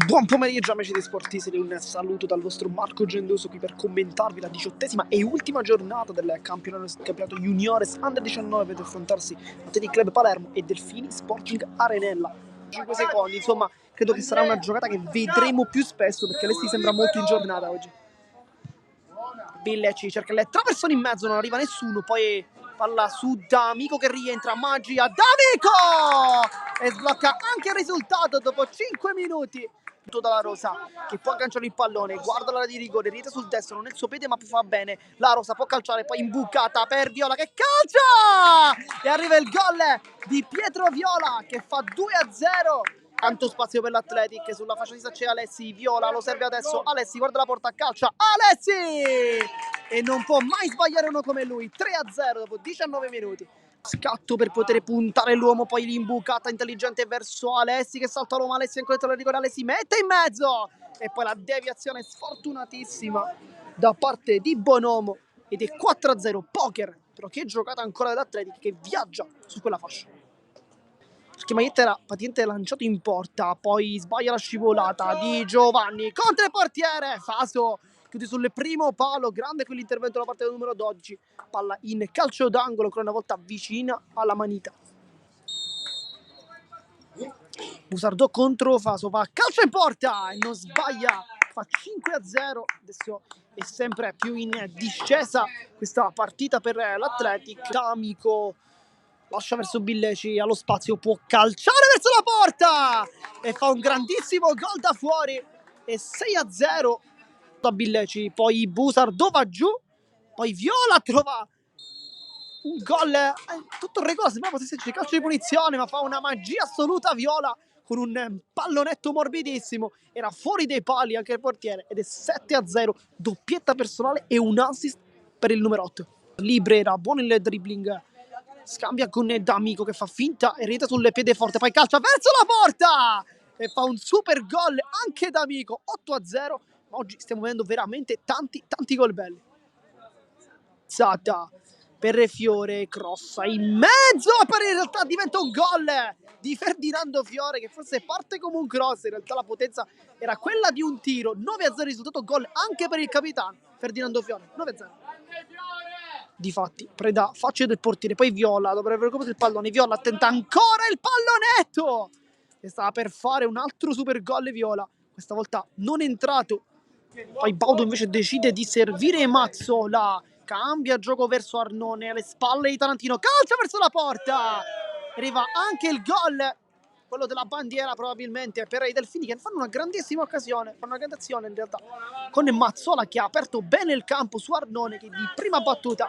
Buon pomeriggio amici di Sportiseri, un saluto dal vostro Marco Gendoso qui per commentarvi la 18ª e ultima giornata del campionato Juniores Under 19 per affrontarsi Athletic Club Palermo e Delfini Sporting Arenella. 5 secondi, insomma, credo che sarà una giocata che vedremo più spesso perché Alessi sembra molto in giornata oggi. Villeci cerca le traversone in mezzo, non arriva nessuno, poi palla su D'Amico che rientra, magia, D'Amico! E sblocca anche il risultato dopo 5 minuti. Dalla Rosa che può agganciare il pallone, guarda l'area di rigore, rientra sul destro, non è il suo piede ma fa bene. La Rosa può calciare, poi imbucata per Viola che calcia! E arriva il gol di Pietro Viola che fa 2-0. Tanto spazio per l'Athletic, sulla fascia sinistra c'è Alessi, Viola lo serve adesso, Alessi guarda la porta, calcia, Alessi! E non può mai sbagliare uno come lui, 3-0 dopo 19 minuti. Scatto per poter puntare l'uomo, poi l'imbucata intelligente verso Alessi che salta l'uomo, Alessi ancora il rigore, Alessi mette in mezzo! E poi la deviazione sfortunatissima da parte di Bonomo ed è 4-0, poker, però che giocata ancora dell'Athletic che viaggia su quella fascia. Perché Maietta era praticamente lanciato in porta, poi sbaglia la scivolata di Giovanni contro il portiere, Faso chiude sul primo palo, grande quell'intervento da parte del numero 12, palla in calcio d'angolo, ancora una volta vicina alla manita. Busardò contro Faso, va calcio in porta e non sbaglia, fa 5-0, adesso è sempre più in discesa questa partita per l'Athletic. D'Amico lascia verso Billeci, allo spazio può calciare verso la porta e fa un grandissimo gol da fuori e 6-0 da Billeci, poi Busardò va giù, poi Viola trova un gol, tutto il regolo, sembrava potesse esserci calcio di punizione, ma fa una magia assoluta Viola con un pallonetto morbidissimo, era fuori dai pali anche il portiere ed è 7-0, doppietta personale e un assist per il numero 8. Libre buono il dribbling, scambia con D'Amico che fa finta e rientra sulle piede forte, poi calcia verso la porta e fa un super gol anche D'Amico, 8-0. Oggi stiamo vedendo veramente tanti gol belli. Zata per Fiore, crossa in mezzo, per in realtà diventa un gol di Ferdinando Fiore che forse parte come un cross, in realtà la potenza era quella di un tiro. 9-0 risultato, gol anche per il capitano Ferdinando Fiore, 9-0. Difatti preda facile del portiere, poi Viola dopo aver recuperato il pallone, Viola tenta ancora il pallonetto e stava per fare un altro super gol Viola, questa volta non è entrato, poi Baudo invece decide di servire Mazzola, cambia gioco verso Arnone, alle spalle di Tarantino, calcia verso la porta, arriva anche il gol, quello della bandiera probabilmente per i Delfini che fanno una grandissima occasione, fanno una grande azione in realtà, con Mazzola che ha aperto bene il campo su Arnone che di prima battuta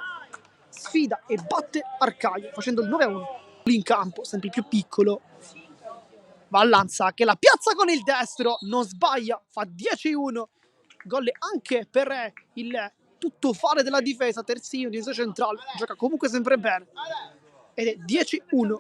sfida e batte Arcaio facendo il 9-1. In campo, sempre più piccolo, Vallanza che la piazza con il destro, non sbaglia, fa 10-1, gol anche per il tuttofare della difesa, terzino, difesa centrale, gioca comunque sempre bene ed è 10-1.